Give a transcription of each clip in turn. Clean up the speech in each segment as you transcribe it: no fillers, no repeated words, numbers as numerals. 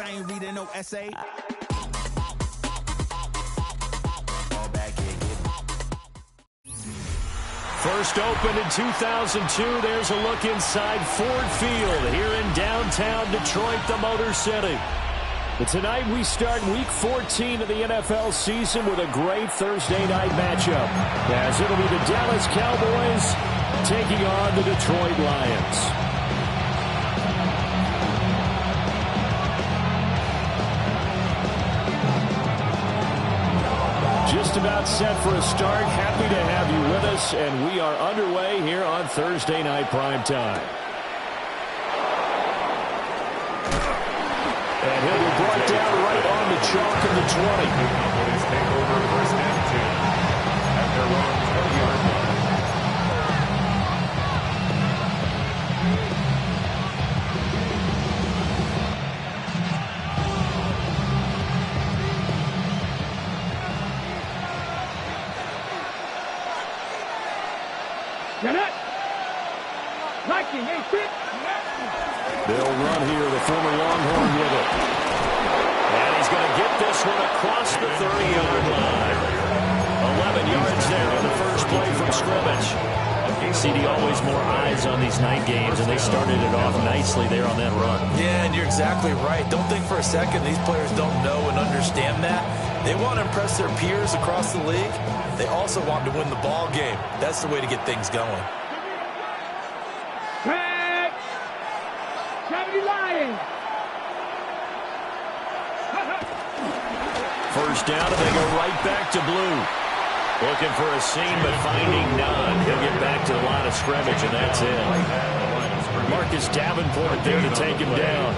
I ain't reading no essay. First opened in 2002. There's a look inside Ford Field here in downtown Detroit, the Motor City. But tonight we start Week 14 of the NFL season with a great Thursday night matchup, as it'll be the Dallas Cowboys taking on the Detroit Lions. Just about set for a start. Happy to have you with us, and we are underway here on Thursday Night Primetime. And he'll be brought down right on the chalk of the 20. Cowboys take over first and 10 at their own 20-yard line. They'll run here, the former Longhorn with it. And he's going to get this one across the 30-yard line. 11 yards there on the first play from scrimmage. CD, always more eyes on these night games, and they started it off nicely there on that run. Yeah, and you're exactly right. Don't think for a second these players don't know and understand that. They want to impress their peers across the league. They also want to win the ball game. That's the way to get things going. First down, and they go right back to blue. Looking for a seam, but finding none. He'll get back to the line of scrimmage, and that's it. Marcus Davenport there to take him down.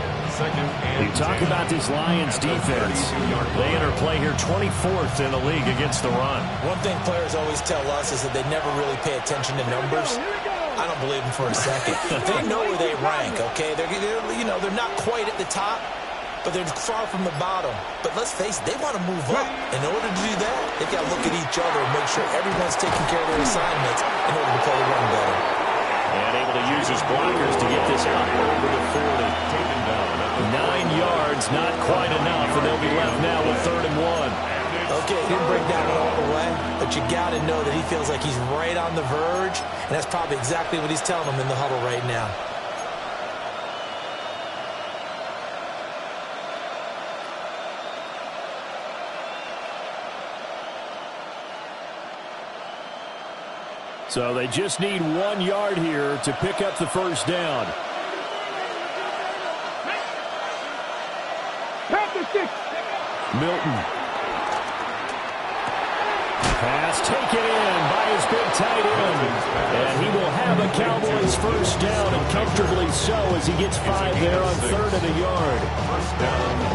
You talk about this Lions defense. They enter play here 24th in the league against the run. One thing players always tell us is that they never really pay attention to numbers. I don't believe them for a second. They know where they rank, okay? They're not quite at the top, but they're far from the bottom. But let's face it, they want to move up. In order to do that, they've got to look at each other and make sure everyone's taking care of their assignments in order to play the run better. And able to use his blockers to get this up over the 40. 9 yards, not quite enough, and they'll be left now with 3rd and 1. Okay, he didn't break down all the way, but you got to know that he feels like he's right on the verge, and that's probably exactly what he's telling them in the huddle right now. So they just need 1 yard here to pick up the first down. Milton. Pass taken in by his big tight end. And he will have a Cowboys first down, and comfortably so, as he gets 5 there on 3rd and a yard.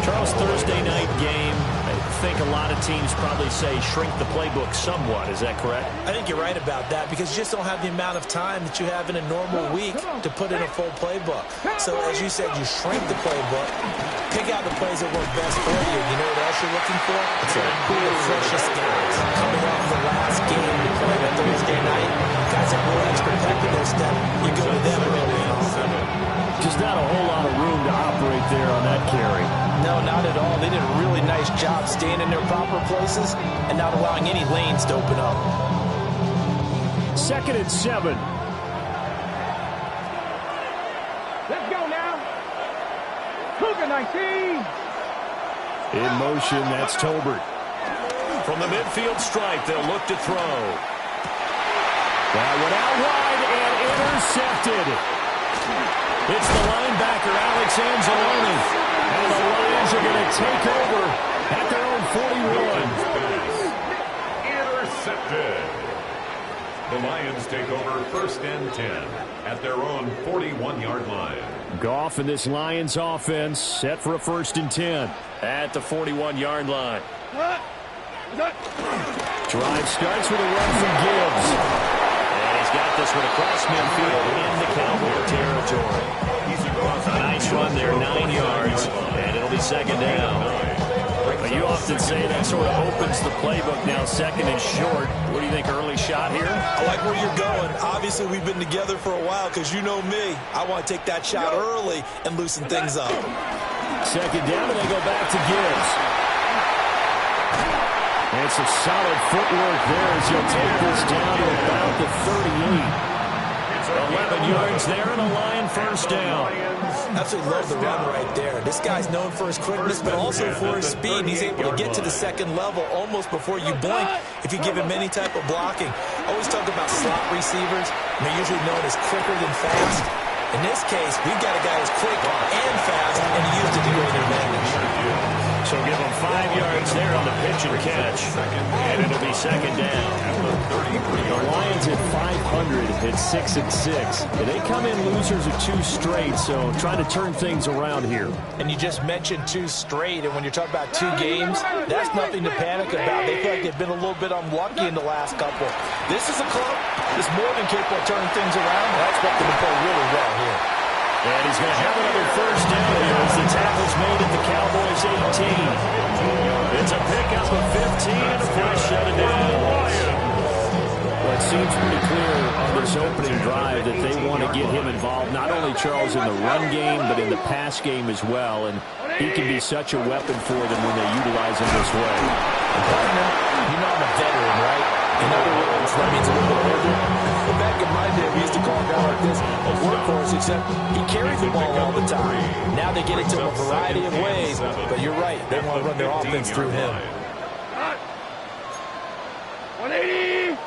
Charles, Thursday night game. I think a lot of teams probably say shrink the playbook somewhat. Is that correct? I think you're right about that, because you just don't have the amount of time that you have in a normal week to put in a full playbook. So as you said, you shrink the playbook, pick out the plays that work best for you. You know what else you're looking for? Who are the freshest guys coming off the last game to play on Thursday night? Guys that really expert effectiveness, that you go to them early and often. Just not a whole lot of room to operate there on that carry. No, not at all. They did a really nice job staying in their proper places and not allowing any lanes to open up. 2nd and 7. Let's go now. Cougar 19. In motion, that's Tolbert. From the midfield stripe, they'll look to throw. That went out wide and intercepted. It's the linebacker, Alex Anzalone. And the Lions are going to take over at their own 41. Intercepted. The Lions take over 1st and 10 at their own 41-yard line. Goff and this Lions offense set for a 1st and 10 at the 41-yard line. Drive starts with a run from Gibbs. And he's got this one across midfield into Cowboy territory. A nice run there, 9 yards, and it'll be 2nd down. But you often say that sort of opens the playbook now, 2nd and short. What do you think, early shot here? I like where you're going. Obviously, we've been together for a while, because you know me. I want to take that shot early and loosen things up. Second down, and they go back to Gibbs. And some solid footwork there as he'll take this down to about the 38. 11 yards there and a Lion first down. Absolutely love the run right there. This guy's known for his quickness, but also for his speed. He's able to get to the second level almost before you blink if you give him any type of blocking. I always talk about slot receivers, and they're usually known as quicker than fast. In this case, we've got a guy who's quick and fast, and he used it to great advantage. So give him 5 yards there on the pitch and catch. And it'll be second down. The Lions at 500 at 6-6. And they come in losers of 2 straight, so trying to turn things around here. And you just mentioned 2 straight, and when you're talking about 2 games, that's nothing to panic about. They feel like they've been a little bit unlucky in the last couple. This is a club that's more than capable of turning things around, and I expect them to play really well here. And he's going to have another first down here as the tackle's made at the Cowboys 18. It's a pickup of 15 and a play shut it down. Well, it seems pretty clear on this opening drive that they want to get him involved, not only, Charles, in the run game, but in the pass game as well. And he can be such a weapon for them when they utilize him this way. Partner, you know I'm a veteran, right? In other words, that means a little bit older. But back in my day, we used to call a guy like this a workhorse, except he carried the ball all the time. Now they get it to him a variety of ways, but you're right. They want to run their offense through him. 180.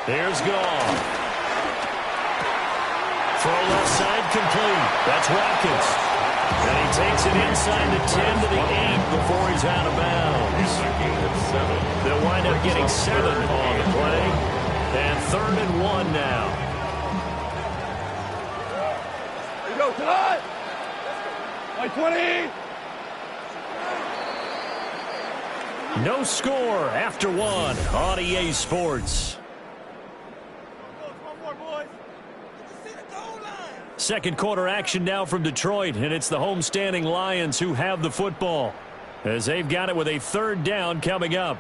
There's gone. Throw left side complete. That's Watkins. And he takes it inside the 10 to the 8 before he's out of bounds. They'll wind up getting 7 on the play. And 3rd and 1 now. Here we go, tonight. 20. No score after 1 on EA Sports. Second quarter action now from Detroit, and it's the homestanding Lions who have the football as they've got it with a 3rd down coming up.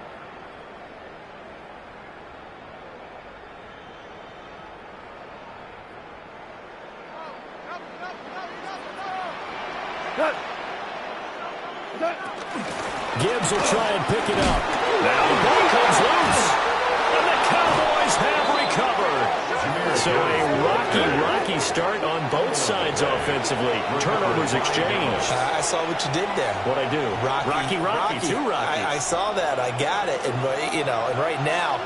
Gibbs will try and pick it up. Now the ball comes loose, and the Cowboys have recovered. So a rocky start on both sides offensively. Turnovers exchanged. I saw what you did there. What'd I do? Rocky. Too rocky. I saw that. I got it. And, and right now,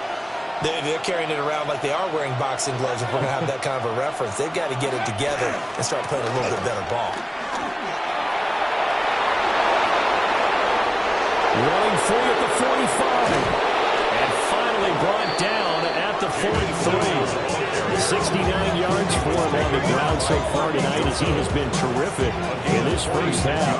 they're carrying it around like they are wearing boxing gloves if we're going to have that kind of a reference. They've got to get it together and start playing a little bit better ball. Rolling free at the 45. And finally brought down at the 43. 69 yards for him on the ground so far tonight as he has been terrific in this first half.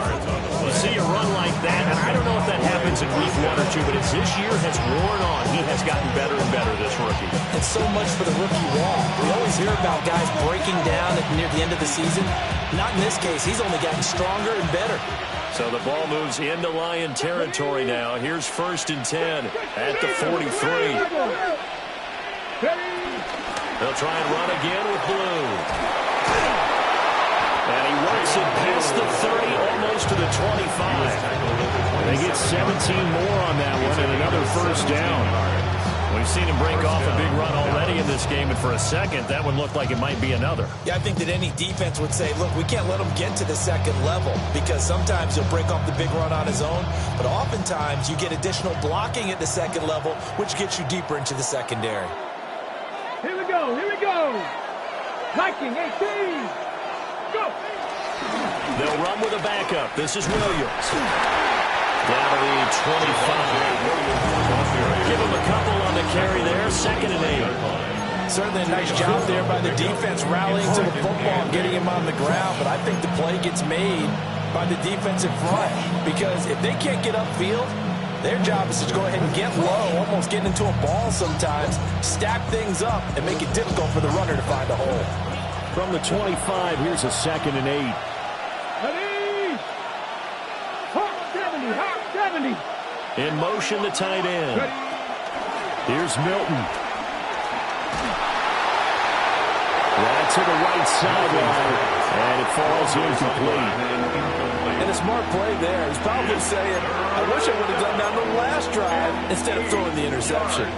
You see a run like that, and I don't know if that happens in week 1 or 2, but as this year has worn on, he has gotten better and better, this rookie. And so much for the rookie wall. We always hear about guys breaking down near the end of the season. Not in this case. He's only gotten stronger and better. So the ball moves into Lion territory now. Here's 1st and 10 at the 43. They'll try and run again with Blue. And he works it past the 30, almost to the 25. They get 17 more on that one and another 1st down. We've seen him break off a big run already in this game, and for a second, that one looked like it might be another. Yeah, I think that any defense would say, look, we can't let him get to the second level because sometimes he'll break off the big run on his own, but oftentimes you get additional blocking at the second level, which gets you deeper into the secondary. Here we go. Viking 18. Go. They'll run with a backup. This is Williams. Down to the 25. Give him a couple on the carry there. 2nd and 8. Certainly a nice job there by the defense rallying to the football and getting him on the ground, but I think the play gets made by the defensive front because if they can't get upfield, their job is to go ahead and get low, almost get into a ball sometimes, stack things up, and make it difficult for the runner to find a hole. From the 25, here's a 2nd and 8. Ready? Hot 70. In motion, the tight end. Here's Milton. to the right sideline, and it falls incomplete. And a smart play there. He's probably saying, I wish I would have done that on the last drive instead of throwing the interception.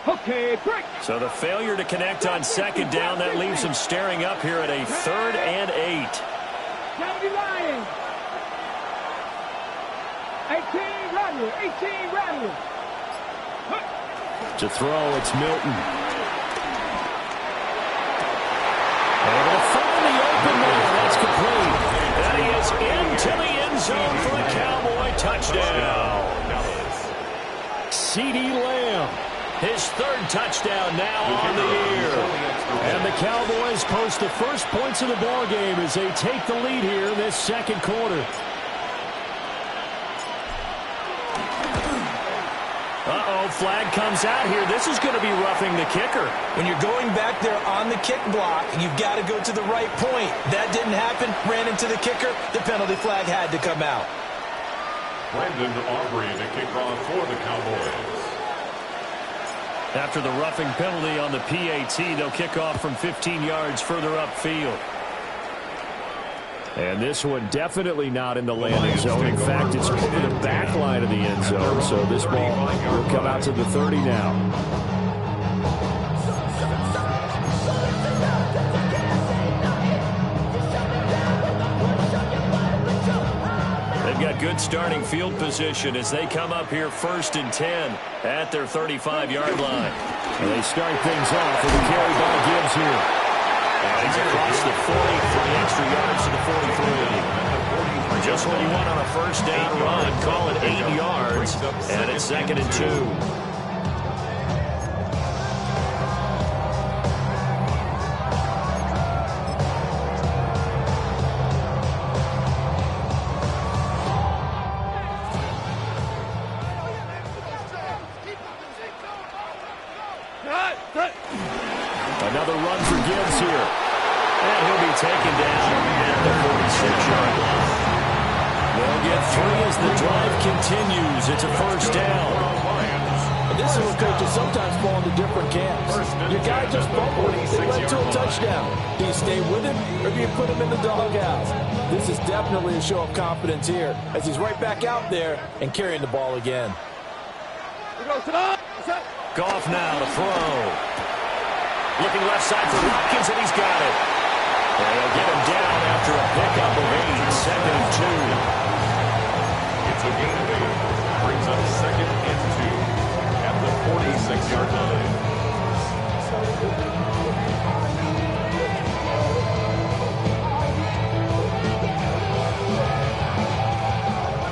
Okay, break. So the failure to connect on second down, that leaves him staring up here at a 3rd and 8. 70 Lions. 18 Rattler. 18 Rattler. To throw, it's Milton. Able to find the open man. That's complete. And he is into the end zone for a Cowboy touchdown. CeeDee Lamb, his 3rd touchdown now on the year. And the Cowboys post the first points of the ball game as they take the lead here in this second quarter. Flag comes out here. This is going to be roughing the kicker. When you're going back there on the kick block, you've got to go to the right point. That didn't happen. Ran into the kicker. The penalty flag had to come out. Brandon Aubrey to kick off for the Cowboys. After the roughing penalty on the PAT, they'll kick off from 15 yards further upfield. And this one definitely not in the landing zone. In fact, it's over the back line of the end zone. So this ball will come out to the 30 now. They've got good starting field position as they come up here 1st and 10 at their 35-yard line. And they start things off with a carry by Gibbs here. And he's across the 40 for the extra yards to the 43. Just what you want on a first down run. Call it 8 yards. And it's 2nd and 2. Another run for Gibbs here. And he'll be taken down at the 46-yard line. They'll get 3 as the drive continues. It's a first down. And this is what coaches sometimes fall into different camps. Your guy just fumbled. They led to a touchdown. Do you stay with him or do you put him in the doghouse? This is definitely a show of confidence here as he's right back out there and carrying the ball again. Goff now to throw. Looking left side for Watkins, and he's got it. And they'll get him down after a pickup of 8, 2nd and 2. It's a gain of 8. Brings up 2nd and 2 at the 46-yard line.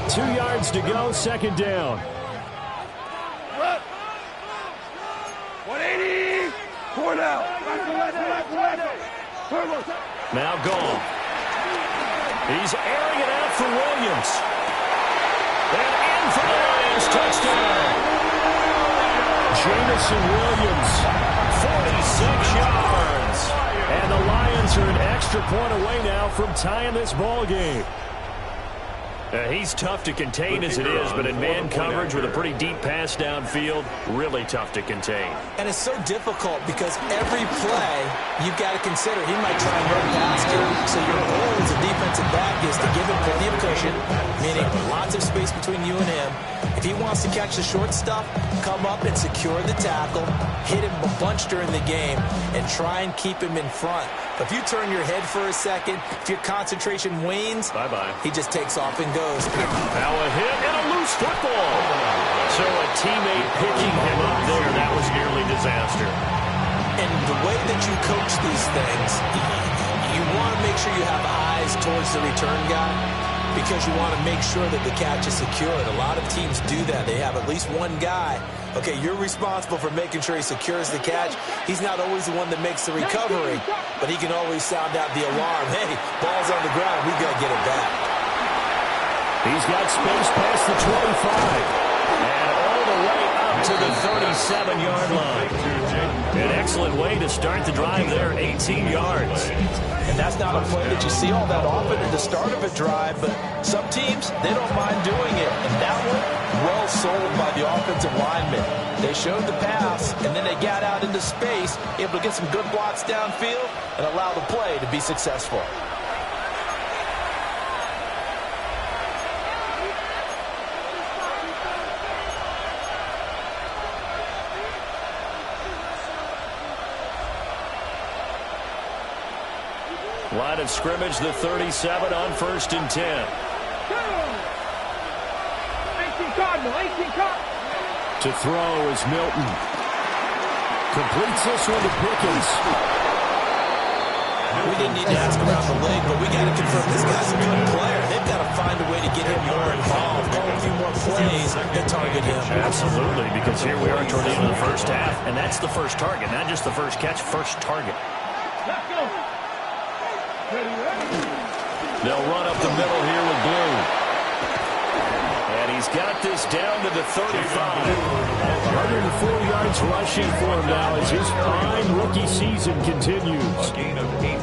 2 yards to go, 2nd down. 180. 4 now. Now Goff. He's airing it out for Williams. And in for the Lions touchdown. Jamison Williams, 46 yards. And the Lions are an extra point away now from tying this ball game. He's tough to contain as it is, but in man coverage with a pretty deep pass downfield, really tough to contain. And it's so difficult because every play you've got to consider. He might try and run past you. So your goal as a defensive back is to give him plenty of cushion, meaning lots of space between you and him. If he wants to catch the short stuff, come up and secure the tackle, hit him a bunch during the game, and try and keep him in front. If you turn your head for a second, if your concentration wanes, bye-bye. He just takes off and goes. Now a hit and a loose football. So a teammate picking him up there, that was nearly disaster. And the way that you coach these things, you want to make sure you have eyes towards the return guy because you want to make sure that the catch is secured. A lot of teams do that. They have at least one guy. Okay, you're responsible for making sure he secures the catch. He's not always the one that makes the recovery, but he can always sound out the alarm. Hey, ball's on the ground. We got to get it back. He's got space past the 25 and all the way up to the 37-yard line. An excellent way to start the drive there, 18 yards. And that's not a play that you see all that often at the start of a drive, but some teams, they don't mind doing it. And that one, sold by the offensive linemen. They showed the pass, and then they got out into space, able to get some good blocks downfield and allow the play to be successful. Line of scrimmage, the 37 on 1st and 10. 18 Cardinal, 18 Cardinal. To throw is Milton. Completes this one to Pickens. We didn't need to ask around the league, but we got to confirm this guy's a good player. They've got to find a way to get him more involved, call a few more plays that target him. Absolutely, because here we are toward the end of the first half, and that's the first target, not just the first catch, first target. Let's go. Ready, ready. They'll run up the middle here with Blue. And he's got this down to the 35. 104 yards rushing for him now as his fine rookie season continues.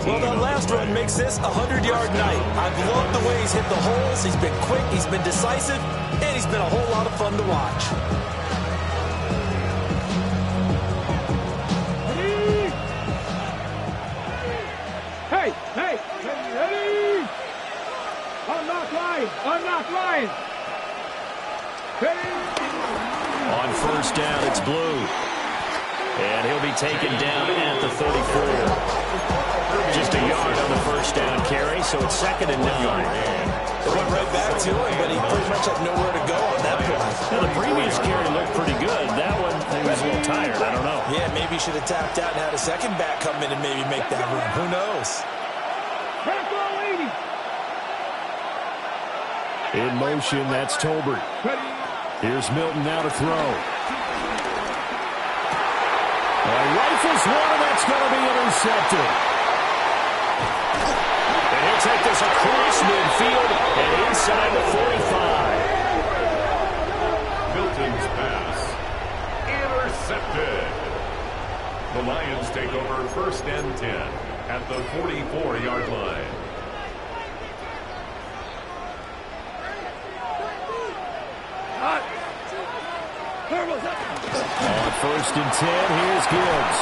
Well, that last run makes this a 100-yard night. I've loved the way he's hit the holes. He's been quick, he's been decisive, and he's been a whole lot of fun to watch. Hey, hey, ready. Unlock line, unlock line. Ready. On first down, it's Blue. And he'll be taken down at the 34. Just a yard on the first down carry, so it's 2nd and 9. It went right back to him, but he pretty much had nowhere to go on that play. Now, the previous carry looked pretty good. That one, he was a little tired. I don't know. Yeah, maybe he should have tapped out and had a second back come in and maybe make that run. Who knows? Back row 80. In motion, that's Tolbert. Ready. Here's Milton now to throw. Rifles one, and that's going to be intercepted. And he'll take this across midfield and inside the 45. Milton's pass intercepted. The Lions take over 1st and 10 at the 44-yard line. On 1st and 10, here's Gibbs.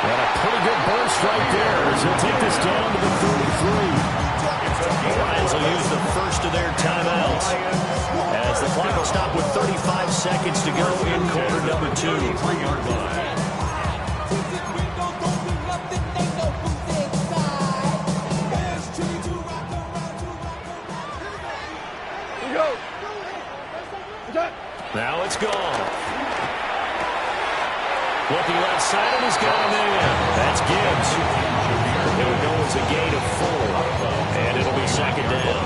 And a pretty good burst right there as he'll take this down to the 33. The Lions will use the first of their timeouts as the clock will stop with 35 seconds to go in quarter number 2. 3-yard line. Now it's gone. Looking left side, and he's got him in. That's Gibbs. He'll go as a gain of 4, and it'll be 2nd down.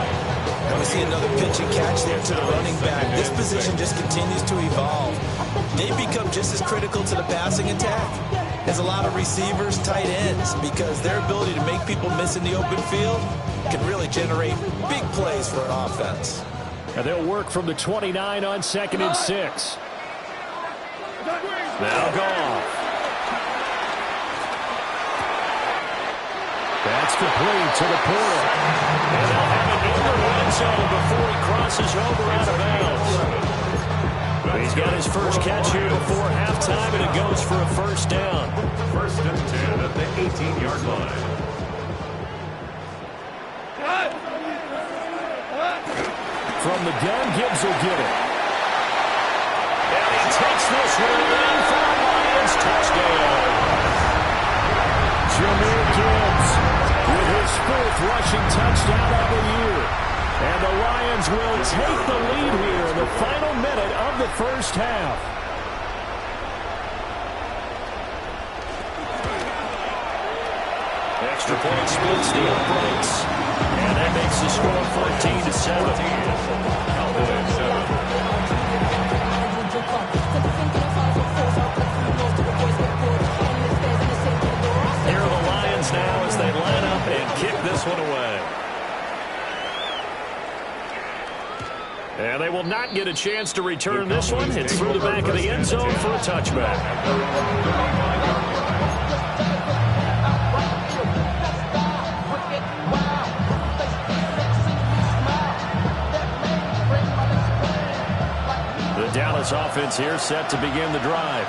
Want to see another pitch and catch there to the running back. This position just continues to evolve. They've become just as critical to the passing attack as a lot of receivers, tight ends, because their ability to make people miss in the open field can really generate big plays for an offense. And they'll work from the 29 on 2nd and 6. Now Goff. That's complete to the Porter. And they'll have it in the red zone before he crosses over out of bounds. He's got his first catch here before halftime, and it goes for a 1st down. 1st and 10 at the 18-yard line. From the gun, Gibbs will get it. And he takes this one in for a Lions touchdown. Jahmyr Gibbs with his 4th rushing touchdown of the year. And the Lions will take the lead here in the final minute of the first half. Extra point splits the uprights. And that makes the score 14-7. Cowboys 7. Here are the Lions now as they line up and kick this one away. And they will not get a chance to return this one. It's through the back of the end zone for a touchback. Dallas offense here set to begin the drive.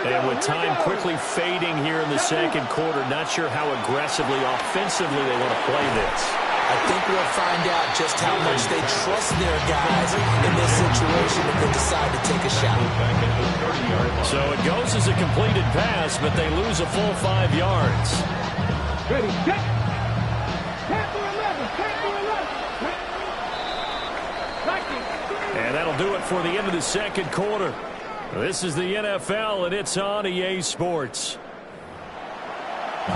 And with time quickly fading here in the second quarter, not sure how aggressively, offensively they want to play this. I think we'll find out just how much they trust their guys in this situation if they decide to take a shot. So it goes as a completed pass, but they lose a full 5 yards. Ready, set. Tap for 11. Tap for 11. And that'll do it for the end of the second quarter. This is the NFL, and it's on EA Sports. A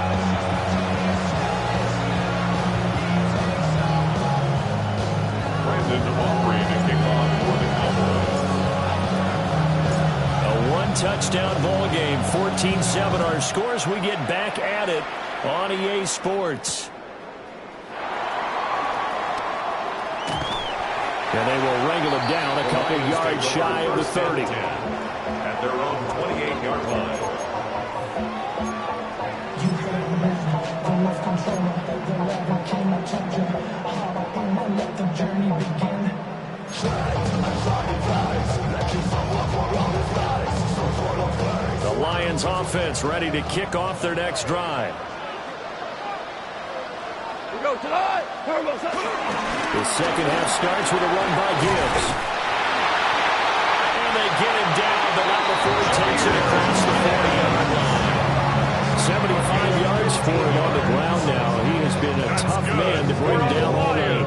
one-touchdown ball game, 14-7 our scores. We get back at it on EA Sports. And they will wrangle him down a couple yards shy of the 30. At their own 28-yard line. The Lions offense ready to kick off their next drive. We go to the line. The second half starts with a run by Gibbs. And they get him down, but not before he takes it across the 40-yard line. 75 yards for him on the ground now. He has been a tough man to bring down all day.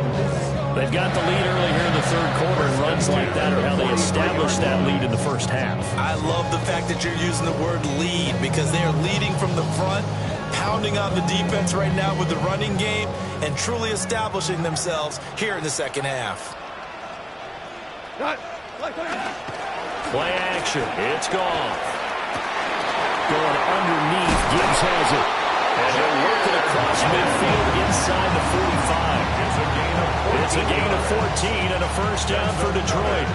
They've got the lead early here in the third quarter, and runs like that are how they establish that lead in the first half. I love the fact that you're using the word lead because they are leading from the front, pounding on the defense right now with the running game, and truly establishing themselves here in the second half. Play action. It's gone. Going underneath. Gibbs has it. And he'll work it across midfield inside the 45. It's a gain of 14 and a first down for Detroit.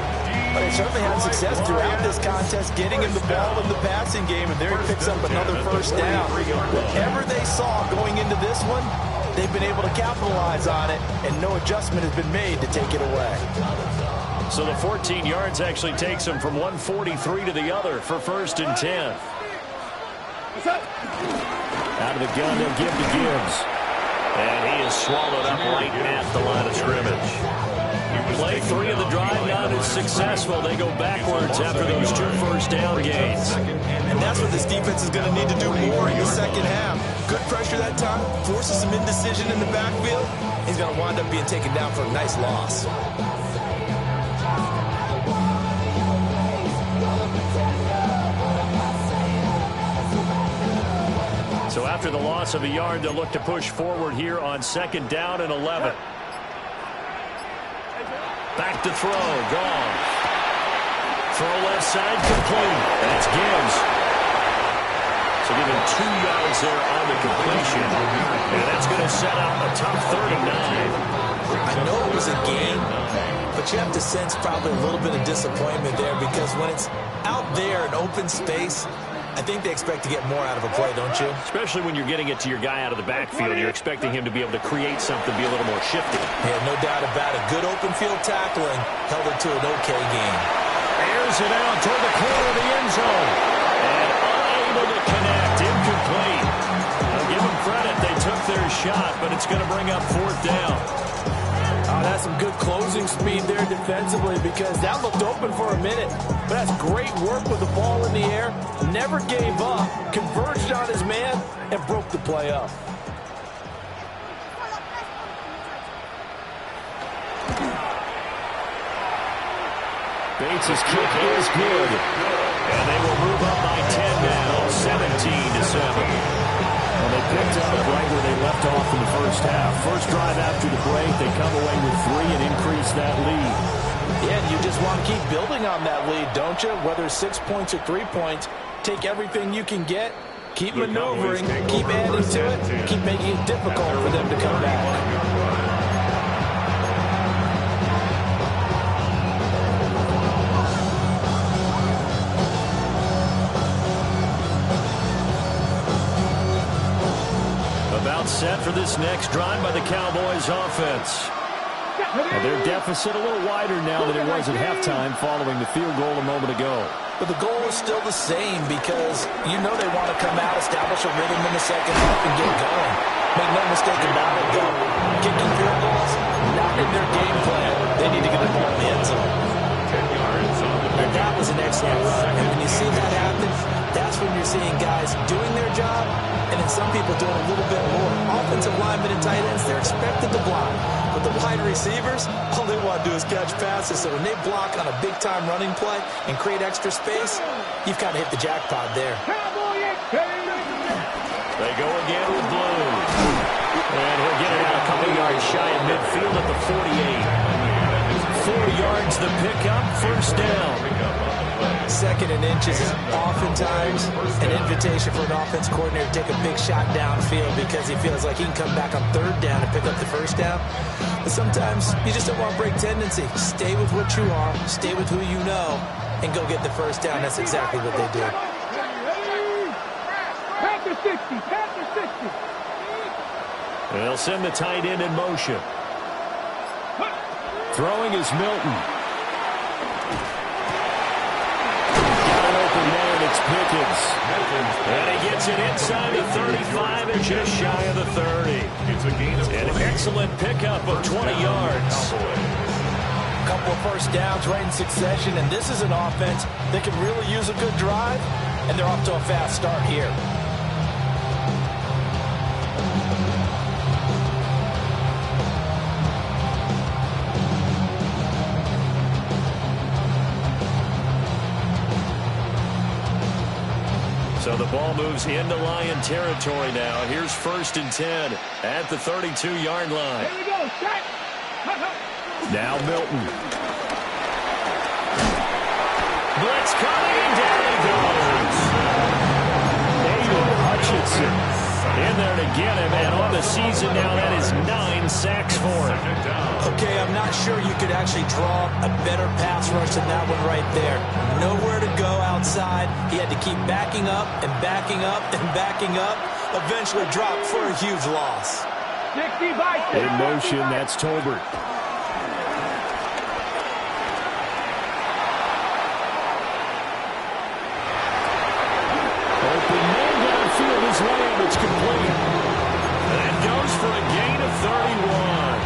But they certainly had success throughout this contest, getting him the ball in the passing game, and there he picks up another first down. Whatever they saw going into this one, they've been able to capitalize on it, and no adjustment has been made to take it away. So the 14 yards actually takes him from 143 to the other for first and 10. Out of the gun, they'll give to Gibbs. And he is swallowed up right at the line of scrimmage. Play 3 of the drive not as successful. They go backwards after those 2 first down gains. And that's what this defense is going to need to do more in the second half. Good pressure that time, forces some indecision in the backfield. He's going to wind up being taken down for a nice loss. So after the loss of a yard, they'll look to push forward here on second down and 11. Back to throw. Gone. Throw left side complete. That's Gibbs. So give him 2 yards there on the completion. And that's going to set up a tough 39. I know it was a game, but you have to sense probably a little bit of disappointment there because when it's out there in open space, I think they expect to get more out of a play, don't you? Especially when you're getting it to your guy out of the backfield. You're expecting him to be able to create something, be a little more shifty. Yeah, no doubt about it. Good open field tackling held it to an okay game. Airs it out toward the corner of the end zone. And unable to connect. Incomplete. I'll give them credit. They took their shot, but it's going to bring up fourth down. Oh, that's some good closing speed there defensively because that looked open for a minute. But that's great work with the ball in the air. Never gave up, converged on his man, and broke the play up. Bates' kick is good. And they will move up by 10 now, 17-7. Well, they picked up right where they left off in the first half. First drive after the break, they come away with 3 and increase that lead. Yeah, and you just want to keep building on that lead, don't you? Whether it's 6 points or 3 points, take everything you can get, keep maneuvering, keep adding to it, keep making it difficult for them to come back. About set for this next drive by the Cowboys offense. And their deficit a little wider now than it was at halftime following the field goal a moment ago. But the goal is still the same because you know they want to come out, establish a rhythm in the second half, and get going. Make no mistake about it, though. Kicking field goals, not in their game plan. They need to get the ball in the end zone. 10 yards on the And that was an excellent run. And when you see that happen, that's when you're seeing guys doing their job and then some people doing a little bit more. Offensive linemen and tight ends, they're expected to block. But the wide receivers, all they want to do is catch passes. So when they block on a big-time running play and create extra space, you've got to hit the jackpot there. They go again with Blue. And he'll get it out a couple yards shy of midfield at the 48. 4 yards the pickup, first down. Second and inches is oftentimes an invitation for an offense coordinator to take a big shot downfield because he feels like he can come back on third down and pick up the first down. But sometimes you just don't want to break tendency. Stay with what you are, stay with who you know, and go get the first down. That's exactly what they did. Panther 60, Panther 60. They'll send the tight end in motion. Throwing is Milton. It's Pickens. And he gets it inside the 35 and just shy of the 30. It's a gain of An excellent pickup of 20 yards. A couple of first downs right in succession, and this is an offense that can really use a good drive, and they're off to a fast start here. So the ball moves into Lion territory now. Here's 1st and 10 at the 32-yard line. Here we go, set. Now Milton. Blitz coming, down he goes. Aiden Hutchinson in there to get him, and on the season now, that is 9 sacks for him. Okay, I'm not sure you could actually draw a better pass rush than that one right there. Nowhere to go outside. He had to keep backing up and backing up and backing up. Eventually dropped for a huge loss. 60 by 60. In motion, that's Tolbert. Open man downfield is Lamb. It's complete. And goes for a gain of 31.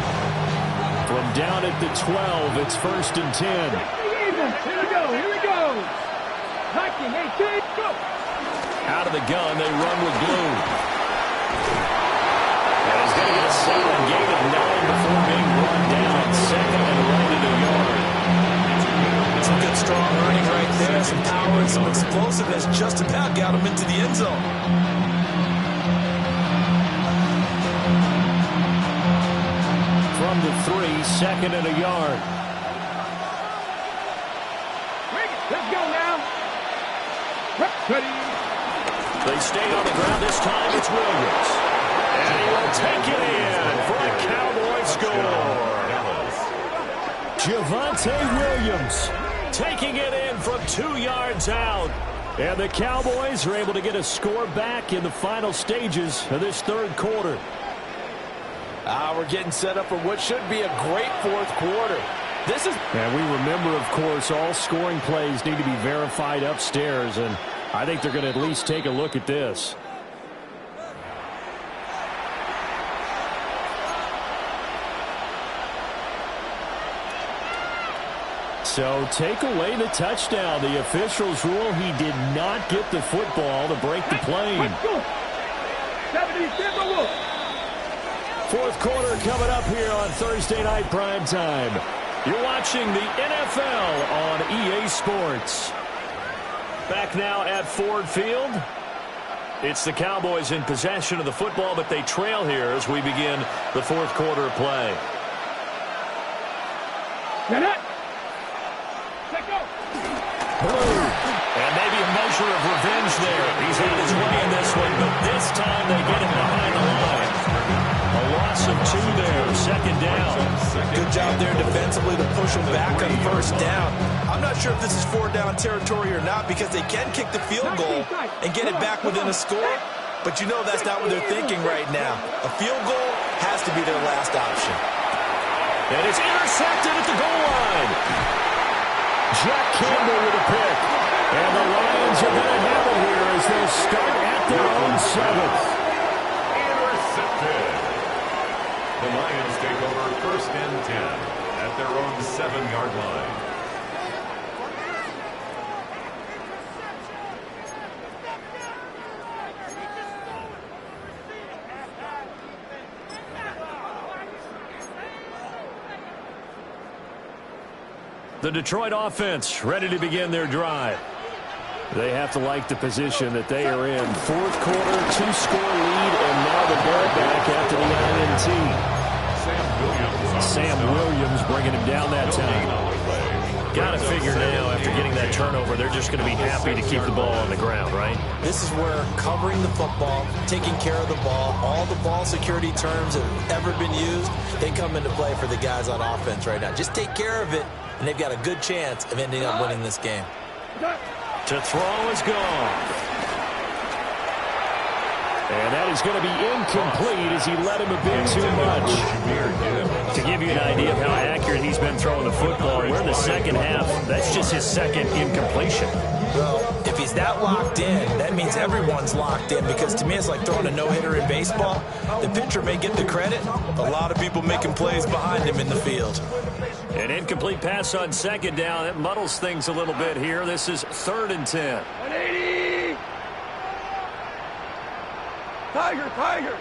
From down at the 12, it's 1st and 10. Here we go, here we go. 19, 18, go. Out of the gun, they run with Blue. And he's going to get a solid gain of 9 before being run down. Second and right at a yard. Some good strong running right there. Some power and some explosiveness just about got him into the end zone. From the 3, 2nd and a yard. Let's go now. Ready. They stay on the ground. This time it's Williams. And he will take it in for a Cowboy score. Javonte Williams taking it in from 2 yards out. And the Cowboys are able to get a score back in the final stages of this 3rd quarter. We're getting set up for what should be a great 4th quarter. And we remember, of course, all scoring plays need to be verified upstairs, and I think they're going to at least take a look at this. So take away the touchdown. The officials rule he did not get the football to break the plane. 77 Wolf. 4th quarter coming up here on Thursday Night Primetime. You're watching the NFL on EA Sports. Back now at Ford Field. It's the Cowboys in possession of the football, but they trail here as we begin the 4th quarter of play. Get it. Let go. Blue. And maybe a measure of revenge there. He's had his way in this one, but this time they get him behind the line. A loss of 2 there, 2nd down. Good job there defensively to push them back on 1st down. I'm not sure if this is 4-down territory or not because they can kick the field goal and get it back within a score, but you know that's not what they're thinking right now. A field goal has to be their last option. And it's intercepted at the goal line. Jack Campbell with a pick. And the Lions are going to have it here as they start at their own 7th. Intercepted. The Lions take over 1st and 10 at their own 7-yard line. The Detroit offense ready to begin their drive. They have to like the position that they are in. 4th quarter, 2-score lead, and now the ball back after the INT. Sam Williams bringing him down that time. Got to figure now, after getting that turnover, they're just going to be happy to keep the ball on the ground, right? This is where covering the football, taking care of the ball, all the ball security terms that have ever been used, they come into play for the guys on offense right now. Just take care of it, and they've got a good chance of ending up winning this game. To throw is gone. And that is going to be incomplete as he let him a bit too much. To give you an idea of how accurate he's been throwing the football, we're in the second half. That's just his 2nd incompletion. Well, if he's that locked in, that means everyone's locked in, because to me it's like throwing a no-hitter in baseball. The pitcher may get the credit, a lot of people making plays behind him in the field. An incomplete pass on 2nd down. It muddles things a little bit here. This is 3rd and 10. 180. Tiger, Tiger.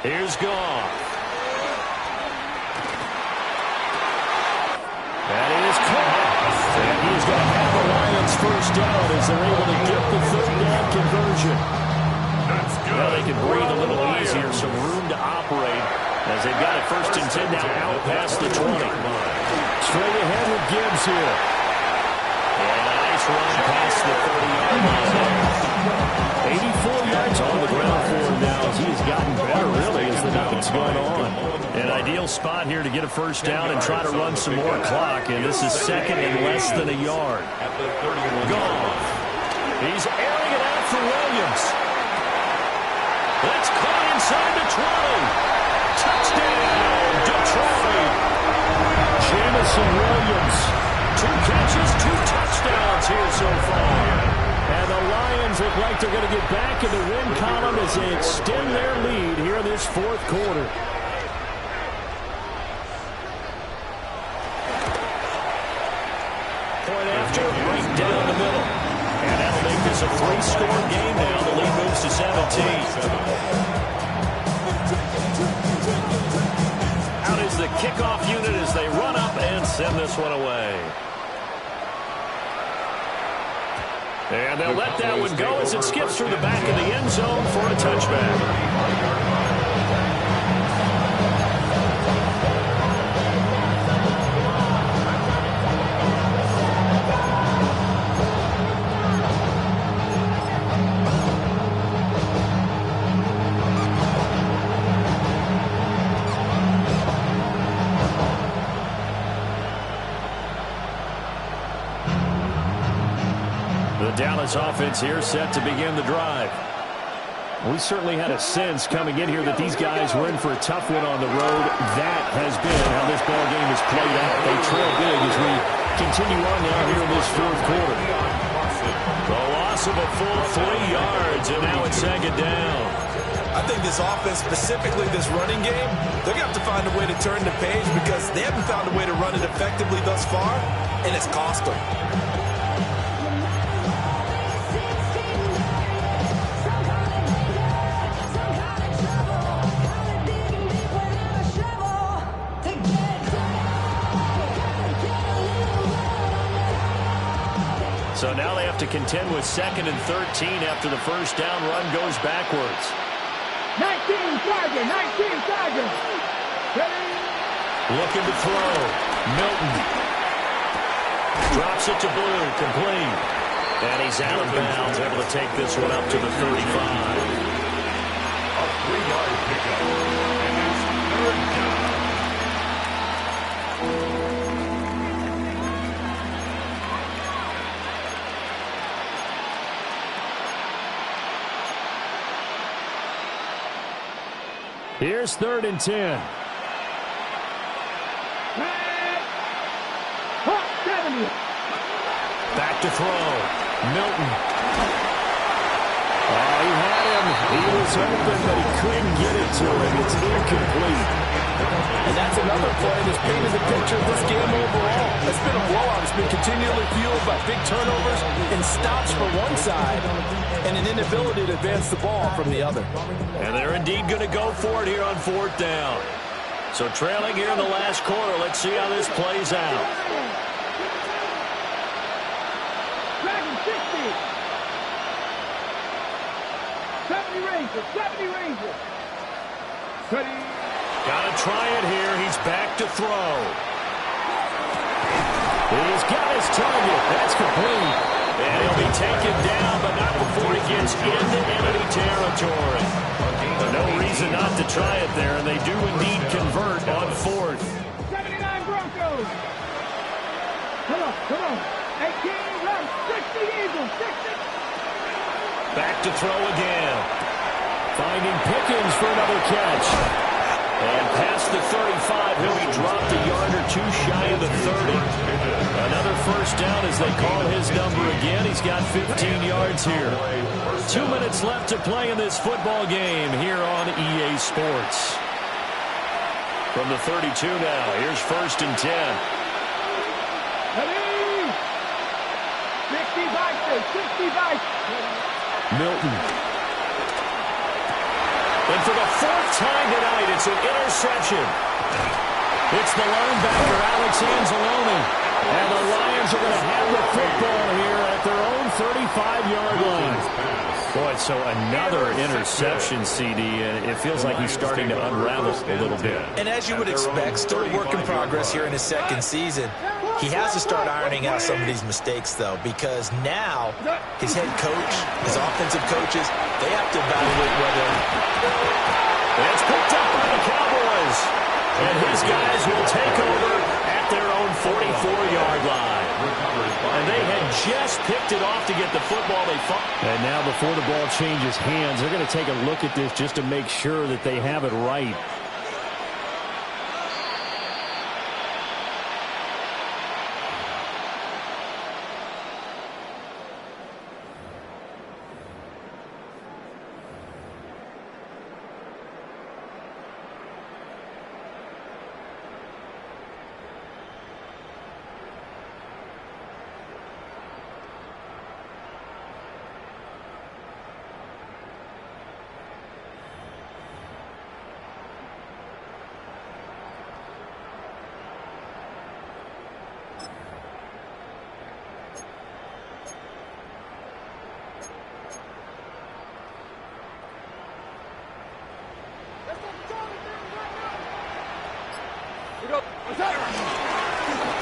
Here's Goff. That is caught. And he's going to have the Lions 1st down as they're able to get the 3rd down conversion. Well, they can breathe a little easier, some room to operate as they've got it 1st and 10 now out past the 20. Straight ahead with Gibbs here. And a nice run past the 30-yard line. 84 yards on the ground for him now as he has gotten better, really, as the night's gone on. An ideal spot here to get a 1st down and try to run some more clock, and this is 2nd and less than a yard. Goff. He's airing it out for Williams. That's caught inside the 20. Touchdown, Detroit. Jamison Williams. 2 catches, 2 touchdowns here so far. And the Lions look like they're going to get back in the win column as they extend their lead here in this 4th quarter. Point after, right down the middle. And that'll make this a 3-score game now. The lead moves to 17. Out is the kickoff unit as they run up and send this one away. And they'll let that one go as it skips through the back of the end zone for a touchback. Dallas offense here set to begin the drive. We certainly had a sense coming in here that these guys were in for a tough one on the road. That has been how this ball game has played out. They trail big as we continue on now here in this 4th quarter. The loss of a full 3 yards, and now it's 2nd down. I think this offense, specifically this running game, they're going to have to find a way to turn the page because they haven't found a way to run it effectively thus far, and it's cost them. So now they have to contend with 2nd and 13 after the 1st down run goes backwards. 19 Tiger, 19 Tiger. Looking to throw. Milton. Drops it to Blue, complete. And he's out of bounds, able to take this one up to the 35. A 3-yard pickup. And it's 3rd down. Here's 3rd and 10. Back to throw. Milton. Oh, he had him. He was open, but he couldn't get it to him. It's incomplete. And that's another play that's painted the picture of this game overall. It's been a blowout. It's been continually fueled by big turnovers and stops for one side and an inability to advance the ball from the other. And they're indeed going to go for it here on 4th down. So trailing here in the last quarter. Let's see how this plays out. Dragon 60. 70 Rangers. 70 Rangers. 30. Got to try it here. He's back to throw. He's got his target. That's complete. And he'll be taken down, but not before he gets into enemy territory. No reason not to try it there, and they do indeed convert on 4th. 79 Broncos. Come on. 18 left. 60 Eagles. 60. Back to throw again. Finding Pickens for another catch. And past the 35, he'll be dropped a yard or two shy of the 30. Another first down as they call his number again. He's got 15 yards here. 2 minutes left to play in this football game here on EA Sports. From the 32 now, here's 1st and 10. 65. Milton. And for the 4th time tonight, it's an interception. It's the linebacker, Alex Anzalone. And the Lions are going to have the football here at their own 35-yard line. Boy, so another interception, CD, and it feels like he's starting to unravel a little bit. And as you would expect, still a work in progress here in his 2nd season. He has to start ironing out some of these mistakes, though, because now his head coach, his offensive coaches, they have to evaluate whether... It's picked up by the Cowboys. And his guys will take over at their own 44-yard line. And they had just picked it off to get the football. And now before the ball changes hands, they're going to take a look at this just to make sure that they have it right.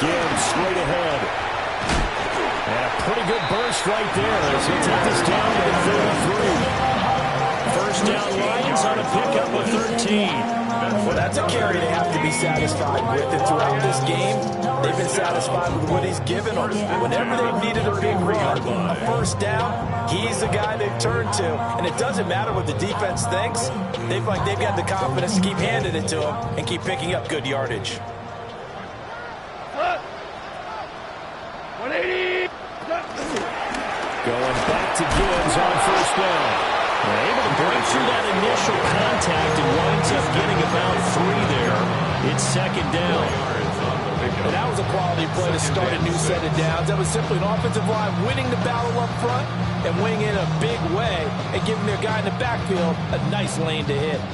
Gibbs straight ahead. And a pretty good burst right there as he takes us down to the 33. First down, Lions on a pickup of 13. Well, that's a carry they have to be satisfied with. And throughout this game, they've been satisfied with what he's given them. Whenever they've needed a big run, a first down, he's the guy they've turned to. And it doesn't matter what the defense thinks. They've got the confidence to keep handing it to him and keep picking up good yardage. 180. Going back to Gibbs on first down. They're able to break through that initial contact and winds up getting about 3 there. It's 2nd down. And that was a quality play to start a new set of downs. That was simply an offensive line winning the battle up front and winning in a big way and giving their guy in the backfield a nice lane to hit.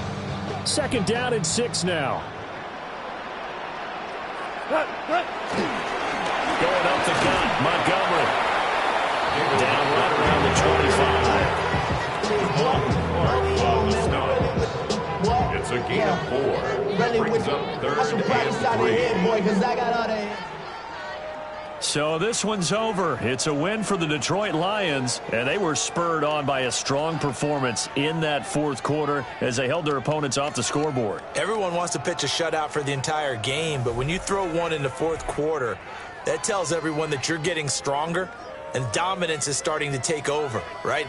2nd down and 6 now. Going up the gut, Montgomery. Down right around the 25. It's a gain of 4. Brings up 3rd and 3. So this one's over. It's a win for the Detroit Lions, and they were spurred on by a strong performance in that 4th quarter as they held their opponents off the scoreboard. Everyone wants to pitch a shutout for the entire game, but when you throw one in the 4th quarter, that tells everyone that you're getting stronger and dominance is starting to take over, right?